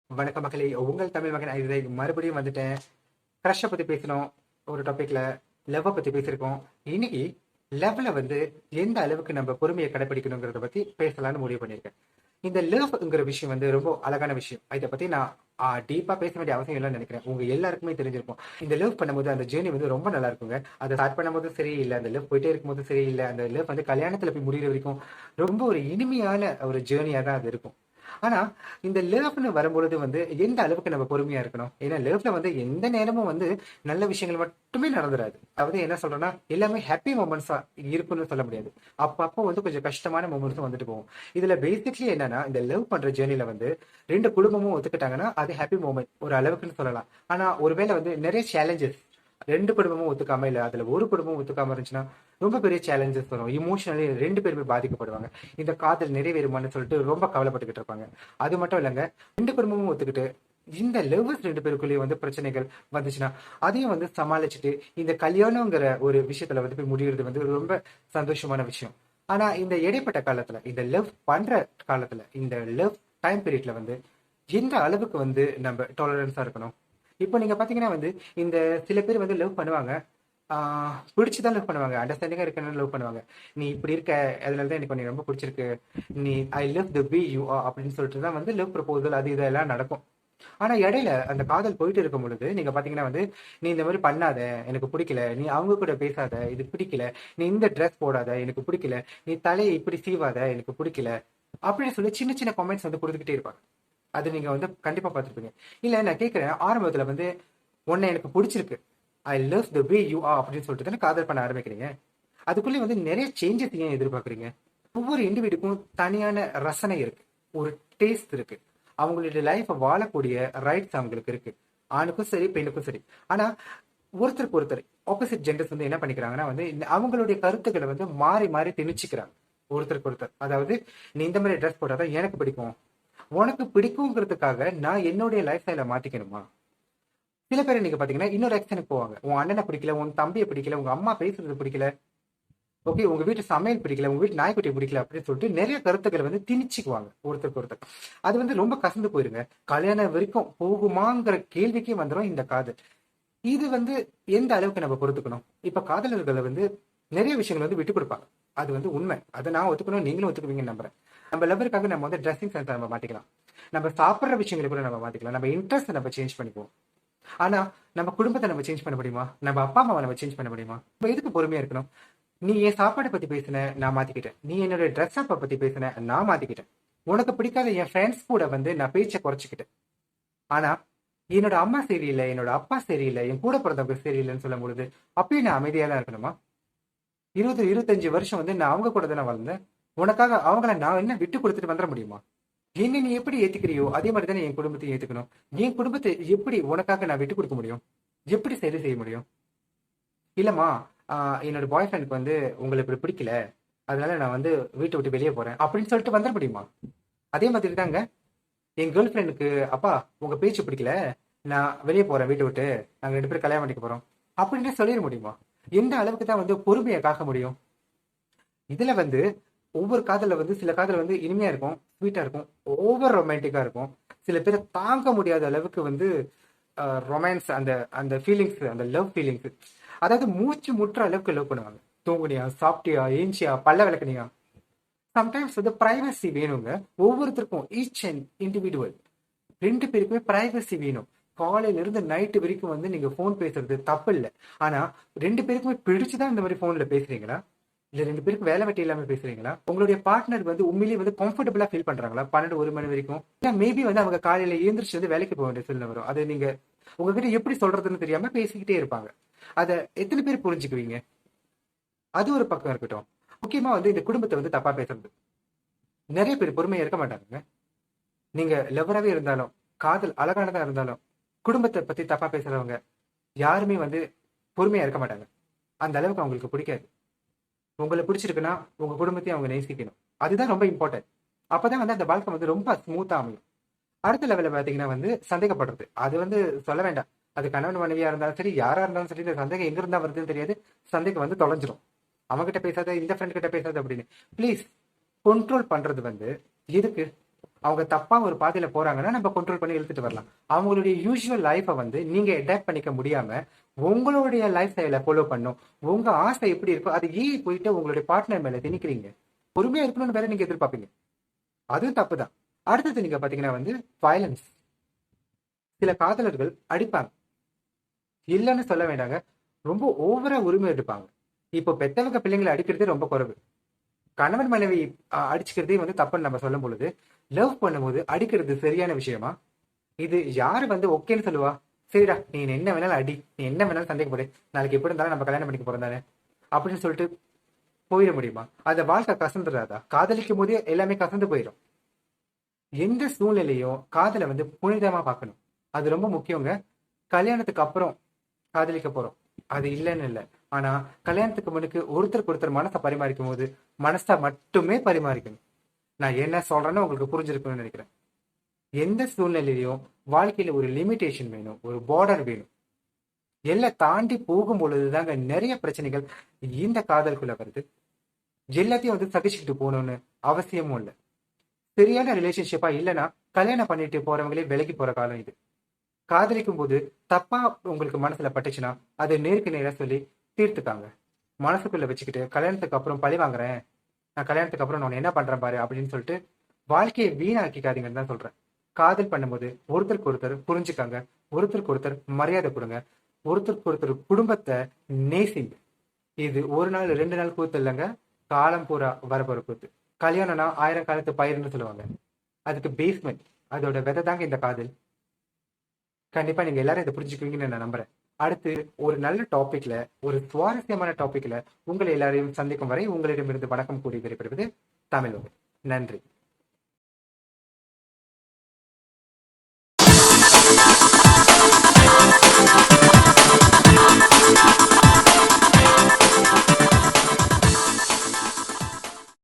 வணக்க மக்களே, உங்கள் தமிழ் மகன் ஐதை மறுபடியும் வந்துட்டேன். க்ரஷை பற்றி பேசணும். ஒரு டாப்பிக்கில் லவ்வை பற்றி பேசியிருக்கோம். இன்னைக்கு லவ்ல வந்து எந்த அளவுக்கு நம்ம பொறுமையை கடைப்பிடிக்கணுங்கிறத பற்றி பேசலாம்னு முடிவு பண்ணியிருக்கேன். இந்த லவ்ங்கிற விஷயம் வந்து ரொம்ப அழகான விஷயம். இதை பற்றி நான் டீப்பாக பேச வேண்டிய அவசியம் இல்லைன்னு நினைக்கிறேன். உங்க எல்லாருக்குமே தெரிஞ்சிருக்கும். இந்த லவ் பண்ணும்போது அந்த ஜேர்னி வந்து ரொம்ப நல்லா இருக்குங்க. அதை ஸ்டார்ட் பண்ணும்போது சரி இல்லை, அந்த லவ் போயிட்டே இருக்கும்போது சரி இல்லை, அந்த லவ் வந்து கல்யாணத்தில் போய் முடிகிற வரைக்கும் ரொம்ப ஒரு இனிமையான ஒரு ஜேர்னியாக தான் அது இருக்கும். ஆனா இந்த லேவ்னு வரும்பொழுது வந்து எந்த அளவுக்கு நம்ம பொறுமையா இருக்கணும். ஏன்னா லேவ்ல வந்து எந்த நேரமும் வந்து நல்ல விஷயங்கள் மட்டுமே நடந்துராது. அதாவது என்ன சொல்றேன்னா, எல்லாமே ஹாப்பி மூமெண்ட்ஸா இருக்குன்னு சொல்ல முடியாது. அப்பப்போ வந்து கொஞ்சம் கஷ்டமான மூமெண்ட்ஸும் வந்துட்டு போகும். இதுல பேசிக்லி என்னன்னா, இந்த லவ் பண்ற ஜேர்னில வந்து ரெண்டு குடும்பமும் ஒத்துக்கிட்டாங்கன்னா அது ஹாப்பி மூமெண்ட் ஒரு அளவுக்குன்னு சொல்லலாம். ஆனா ஒருவேளை வந்து நிறைய சேலஞ்சஸ், ரெண்டு குடும்பமும் ஒத்துக்காம இல்ல அதுல ஒரு குடும்பமும் ஒத்துக்காம இருந்துச்சுன்னா ரொம்ப பெரிய சேலஞ்சஸ் வரும். இமோஷனலி ரெண்டு பேருமே பாதிக்கப்படுவாங்க. இந்த காதல் நிறைவேறுமான்னு சொல்லிட்டு ரொம்ப கவலைப்பட்டுக்கிட்டு இருப்பாங்க. அது மட்டும் இல்லைங்க, ரெண்டு குடும்பமும் ஒத்துக்கிட்டு இந்த லவ்வர்ஸ் ரெண்டு பேருக்குள்ளேயே வந்து பிரச்சனைகள் வந்துச்சுன்னா அதையும் வந்து சமாளிச்சுட்டு இந்த கல்யாணங்கிற ஒரு விஷயத்துல வந்து போய் முடிகிறது வந்து ரொம்ப சந்தோஷமான விஷயம். ஆனா இந்த இடைப்பட்ட காலத்துல, இந்த லவ் பண்ற காலத்துல, இந்த லவ் டைம் பீரியட்ல வந்து எந்த அளவுக்கு வந்து நம்ம டாலரன்ஸா இருக்கணும். இப்போ நீங்க பாத்தீங்கன்னா வந்து இந்த சில பேர் வந்து லவ் பண்ணுவாங்க, பிடிச்சுதான் லவ் பண்ணுவாங்க, அண்டர்ஸ்டாண்டிங்கா இருக்கணும்னு லவ் பண்ணுவாங்க. நீ இப்படி இருக்க, அதனாலதான் எனக்கு உன்னை ரொம்ப பிடிச்சிருக்கு, நீ ஐ லவ் த பி யூ அப்படின்னு சொல்லிட்டு தான் வந்து லவ் ப்ரப்போசல் அது இதெல்லாம் நடக்கும். ஆனா இடையில அந்த காதல் போயிட்டு இருக்கும் பொழுது நீங்க பாத்தீங்கன்னா வந்து, நீ இந்த மாதிரி பண்ணாத, எனக்கு பிடிக்கல, நீ அவங்க கூட பேசாத, இது பிடிக்கல, நீ இந்த ட்ரெஸ் போடாத, எனக்கு பிடிக்கல, நீ தலையை இப்படி சீவாத, எனக்கு பிடிக்கல, அப்படின்னு சொல்லி சின்ன சின்ன காமெண்ட்ஸ் வந்து கொடுத்துக்கிட்டே இருப்பாங்க. அது நீங்க வந்து கண்டிப்பா பார்த்துருப்பீங்க. இல்ல நான் கேட்கிறேன், ஆரம்பத்துல வந்து உன்னை எனக்கு பிடிச்சிருக்கு, ஐ love the way you are அப்படின்னு சொல்லிட்டு தானே காதல் பண்ண ஆரம்பிக்கிறீங்க. அதுக்குள்ளே வந்து நிறைய சேஞ்சஸ் ஏன் எதிர்பார்க்குறீங்க? ஒவ்வொரு இண்டிவிடுக்கும் தனியான ரசனை இருக்கு, ஒரு டேஸ்ட் இருக்கு, அவங்களுடைய லைஃப்பை வாழக்கூடிய ரைட்ஸ் அவங்களுக்கு இருக்கு. ஆணுக்கும் சரி பெண்ணுக்கும் சரி. ஆனா ஒருத்தருக்கு ஒருத்தர் ஆப்போசிட் ஜெண்டர்ஸ் வந்து என்ன பண்ணிக்கிறாங்கன்னா வந்து அவங்களுடைய கருத்துக்களை வந்து மாறி மாறி திணிச்சுக்கிறாங்க ஒருத்தருக்கு ஒருத்தர். அதாவது நீ இந்த மாதிரி ட்ரெஸ் போட்டாதான் எனக்கு பிடிக்கும், உனக்கு பிடிக்குங்கிறதுக்காக நான் என்னுடைய லைஃப் ஸ்டைலை மாத்திக்கணுமா? சில பேர் நீங்க பாத்தீங்கன்னா இன்னொரு ஆக்ஷனுக்கு போவாங்க. உன் அண்ணனை பிடிக்கல, உன் தம்பியை பிடிக்கல, உங்க அம்மா பேசுறது பிடிக்கல, ஓகே உங்க வீட்டு சமையல் பிடிக்கல, உங்க வீட்டு நாய்க்குட்டி பிடிக்கல அப்படின்னு சொல்லிட்டு நிறைய கருத்துக்களை வந்து திணிச்சுக்குவாங்க ஒருத்தருக்கு ஒருத்தர். அது வந்து ரொம்ப கசந்து போயிருங்க. கல்யாணம் வரைக்கும் போகுமாங்கிற கேள்விக்கே வந்துடும் இந்த காதல். இது வந்து எந்த அளவுக்கு நம்ம பொறுத்துக்கணும். இப்ப காதலர்களை வந்து நிறைய விஷயங்கள் வந்து விட்டு கொடுப்பாங்க. அது வந்து உண்மை, அதை நான் ஒத்துக்கணும், நீங்களும் ஒத்துக்குவீங்கன்னு நம்புறேன். நம்ம லவருக்காக நம்ம வந்து ட்ரெஸ்ஸிங் சென்ஸ் நம்ம மாத்திக்கலாம், நம்ம சாப்பிட்ற விஷயங்களை கூட நம்ம மாத்திக்கலாம், நம்ம இன்ட்ரெஸ்ட் நம்ம சேஞ்ச் பண்ணிக்குவோம். ஆனா நம்ம குடும்பத்தை நம்ம சேஞ்ச் பண்ண முடியுமா? நம்ம அப்பா அம்மாவை நம்ம சேஞ்ச் பண்ண முடியுமா? நம்ம எதுக்கு பொறுமையா இருக்கணும்? நீ என் சாப்பாடை பத்தி பேசின, நான் மாத்திக்கிட்டேன். நீ என்னோட ட்ரெஸ் அப்ப பத்தி பேசின, நான் மாத்திக்கிட்டேன். உனக்கு பிடிக்காத என் ஃப்ரெண்ட்ஸ் கூட வந்து நான் பேச்சை குறைச்சிக்கிட்டேன். ஆனா என்னோட அம்மா சரியில்லை, என்னோட அப்பா சரியில்லை, என் கூட பிறந்தவங்க சரியில்லைன்னு சொல்லும் பொழுது அப்பயும் நான் அமைதியா தான் இருக்கணுமா? 20 25 வருஷம் வந்து நான் அவங்க கூட தானே வளர்ந்தேன். உனக்காக அவங்கள நான் என்ன விட்டு கொடுத்துட்டு வந்துட முடியுமா? என்ன நீ எப்படி ஏத்துக்கிறியோ அதே மாதிரி தானே என் குடும்பத்தையும் ஏத்துக்கணும். என் குடும்பத்தை எப்படி உனக்காக நான் விட்டு கொடுக்க முடியும்? எப்படி சரி செய்ய முடியும்? இல்லம்மா, என்னோட பாய் ஃப்ரெண்டுக்கு வந்து உங்களை இப்படி பிடிக்கல, அதனால நான் வந்து வீட்டை விட்டு வெளியே போறேன் அப்படின்னு சொல்லிட்டு வந்துட முடியுமா? அதே மாதிரி தாங்க என் கேர்ள் ஃப்ரெண்டுக்கு, அப்பா உங்க பேச்சு பிடிக்கல, நான் வெளியே போறேன் வீட்டை விட்டு, நாங்க ரெண்டு பேரும் கல்யாணம் பண்ணிக்க போறோம் அப்படின்னு சொல்லிட முடியுமா? எந்த அளவுக்கு தான் வந்து பொறுமையை காக்க முடியும்? இதுல வந்து ஒவ்வொரு காதல வந்து சில காதல் வந்து இனிமையா இருக்கும், ஸ்வீட்டா இருக்கும், ஓவர் ரொமான்டிக்கா இருக்கும். சில பேரை தாங்க முடியாத அளவுக்கு வந்து ரொமான்ஸ், அந்த அந்த ஃபீலிங்ஸ், அந்த லவ் ஃபீலிங்ஸ், அதாவது மூச்சு முற்ற அளவுக்கு லவ் பண்ணுவாங்க. தூங்குனியா, சாப்பிட்டியா, ஏஞ்சியா, பல்ல விளக்குனியா. சம்டைம்ஸ் வந்து பிரைவசி வேணுங்க. ஒவ்வொருத்தருக்கும் ஈச் அண்ட் இண்டிவிஜுவல் ரெண்டு பேருக்குமே பிரைவசி வேணும். காலையில இருந்து நைட்டு வரைக்கும் வந்து நீங்க போன் பேசுறது தப்பு இல்லை. ஆனா ரெண்டு பேருக்குமே பிடிச்சுதான் இந்த மாதிரி போன்ல பேசுறீங்களா? இல்ல ரெண்டு பேருக்கு வேலை வெட்டி இல்லாம பேசுறீங்களா? உங்களுடைய பார்ட்னர் வந்து உண்மையிலேயே வந்து கம்ஃபர்டபுளா ஃபீல் பண்றாங்களா 12 1 மணி வரைக்கும்? மேபி வந்து அவங்க காலையில எழுந்திரிச்சு வந்து வேலைக்கு போக வேண்டிய சூழ்நிலை வரும். அது நீங்க உங்ககிட்ட எப்படி சொல்றதுன்னு தெரியாம பேசிக்கிட்டே இருப்பாங்க. அத எத்தனை பேர் புரிஞ்சுக்குவீங்க? அது ஒரு பக்கம் இருக்கட்டும். முக்கியமா வந்து இந்த குடும்பத்தை வந்து தப்பா பேசுறது, நிறைய பேர் பொறுமையா இருக்க மாட்டாங்க. நீங்க லவ்வராவே இருந்தாலும், காதல் அழகானதா இருந்தாலும், குடும்பத்தை பத்தி தப்பா பேசுறவங்க யாருமே வந்து பொறுமையா இருக்க மாட்டாங்க. அந்த அளவுக்கு அவங்களுக்கு பிடிக்காது. உங்களை பிடிச்சிருக்குன்னா உங்க குடும்பத்தையும் அவங்க நேசிக்கணும். அதுதான் ரொம்ப இம்பார்ட்டன்ட். அப்பதான் வந்து அந்த வாழ்க்கை வந்து ரொம்ப ஸ்மூத்தா அமையும். அடுத்த லெவலில் பாத்தீங்கன்னா வந்து சந்தேகப்படுறது, அது வந்து சொல்ல வேண்டாம். அது கணவன் மனைவியா இருந்தாலும் சரி, யாரா இருந்தாலும் சரி, இந்த சந்தேகம் எங்க இருந்தா வருதுன்னு தெரியாது. சந்தேகம் வந்து தொலைஞ்சிரும். அவங்ககிட்ட பேசாத, இந்த ஃப்ரெண்ட் கிட்ட பேசாத அப்படின்னு. ப்ளீஸ், கண்ட்ரோல் பண்றது வந்து எதுக்கு? அவங்க தப்பா ஒரு பாதையில போறாங்கன்னா நம்ம கண்ட்ரோல் பண்ணி இழுத்துட்டு வரலாம். அவங்களுடைய யூஸ்வல் லைஃபை வந்து நீங்க அடாப்ட் பண்ணிக்க முடியாம உங்களுடைய லைஃப் ஸ்டைலை ஃபாலோ பண்ணும். உங்க ஆசை எப்படி இருக்கோ அது ஏன் போயிட்டு உங்களுடைய பார்ட்னர் மேல திணிக்கிறீங்க? பொறுமையா இருக்கணும்னு வேற நீங்க எதிர்பார்ப்பீங்க. அதுவும் தப்பு தான். அடுத்தது நீங்க பாத்தீங்கன்னா வந்து வயலன்ஸ். சில காதலர்கள் அடிப்பாங்க, இல்லைன்னு சொல்ல வேண்டாங்க, ரொம்ப ஓவரா உரிமை எடுப்பாங்க. இப்போ பெத்தவங்க பிள்ளைங்களை அடிக்கிறதே ரொம்ப குறைவு. கணவன் மனைவி அடிச்சுக்கிறதே வந்து தப்புன்னு நம்ம சொல்லும் பொழுது, லவ் பண்ணும்போது அடிக்கிறது சரியான விஷயமா? இது யாரு வந்து ஓகேன்னு சொல்லுவா? சரிடா, நீ என்ன வேணாலும் அடி, நீ என்ன வேணாலும் சண்டைக்கு போடு, நாளைக்கு எப்படி இருந்தாலும் நம்ம கல்யாணம் பண்ணிக்க போறோம் தானே அப்படின்னு சொல்லிட்டு போயிட முடியுமா? அந்த வாழ்க்கை கசந்துடாதா? காதலிக்கும் போதே எல்லாமே கசந்து போயிடும். எந்த சூழ்நிலையும் காதலை வந்து புனிதமா பார்க்கணும். அது ரொம்ப முக்கியங்க. கல்யாணத்துக்கு அப்புறம் காதலிக்க போறோம், அது இல்லைன்னு இல்லை. ஆனா கல்யாணத்துக்கு முன்னுக்கு ஒருத்தருக்கு ஒருத்தர் மனசை பரிமாறிக்கும் போது மனசை மட்டுமே பரிமாறிக்கணும். நான் என்ன சொல்றேன்னு உங்களுக்கு புரிஞ்சிருக்கும்னு நினைக்கிறேன். எந்த சூழ்நிலையிலையும் வாழ்க்கையில ஒரு லிமிடேஷன் வேணும், ஒரு பார்டர் வேணும். எல்லாம் தாண்டி போகும் பொழுதுதாங்க நிறைய பிரச்சனைகள் இந்த காதலுக்குள்ள வருது. எல்லாத்தையும் வந்து சகிச்சுக்கிட்டு போகணும்னு அவசியமும் இல்லை. சரியான ரிலேஷன்ஷிப்பா இல்லைன்னா கல்யாணம் பண்ணிட்டு போறவங்களே விலகி போற காலம் இது. காதலிக்கும் போது தப்பா உங்களுக்கு மனசுல பட்டுச்சுன்னா அதை நேருக்கு நேரா சொல்லி தீர்த்துக்காங்க. மனசுக்குள்ள வச்சுக்கிட்டு கல்யாணத்துக்கு அப்புறம் பழி வாங்குறேன், நான் கல்யாணத்துக்கு அப்புறம் நான் என்ன பண்றேன் பாரு அப்படின்னு சொல்லிட்டு வாழ்க்கையை வீணாக்கிக்காதீங்கன்னு தான் சொல்றேன். காதல் பண்ணும்போது ஒருத்தருக்கு ஒருத்தர் புரிஞ்சுக்காங்க, ஒருத்தருக்கு ஒருத்தர் மரியாதை கொடுங்க, ஒருத்தருக்கு ஒருத்தர் குடும்பத்தை நேசிங்க. இது ஒரு நாள் 2 நாள் கூத்து இல்லைங்க, காலம் பூரா வரப்போற கூத்து. கல்யாணம்னா 1000 காலத்து பயிருன்னு சொல்லுவாங்க. அதுக்கு பேஸ்மெண்ட், அதோட விதை தாங்க இந்த காதல். கண்டிப்பா நீங்க எல்லாரும் இதை புரிஞ்சுக்குவீங்கன்னு நான் நம்புறேன். அடுத்து ஒரு நல்ல டாபிக்ல, ஒரு சுவாரஸ்யமான டாபிக்ல உங்களை எல்லாரையும் சந்திக்கும் வரை உங்களிடமிருந்து வணக்கம் கூறி விடைபெறுவது தமிழ். நன்றி.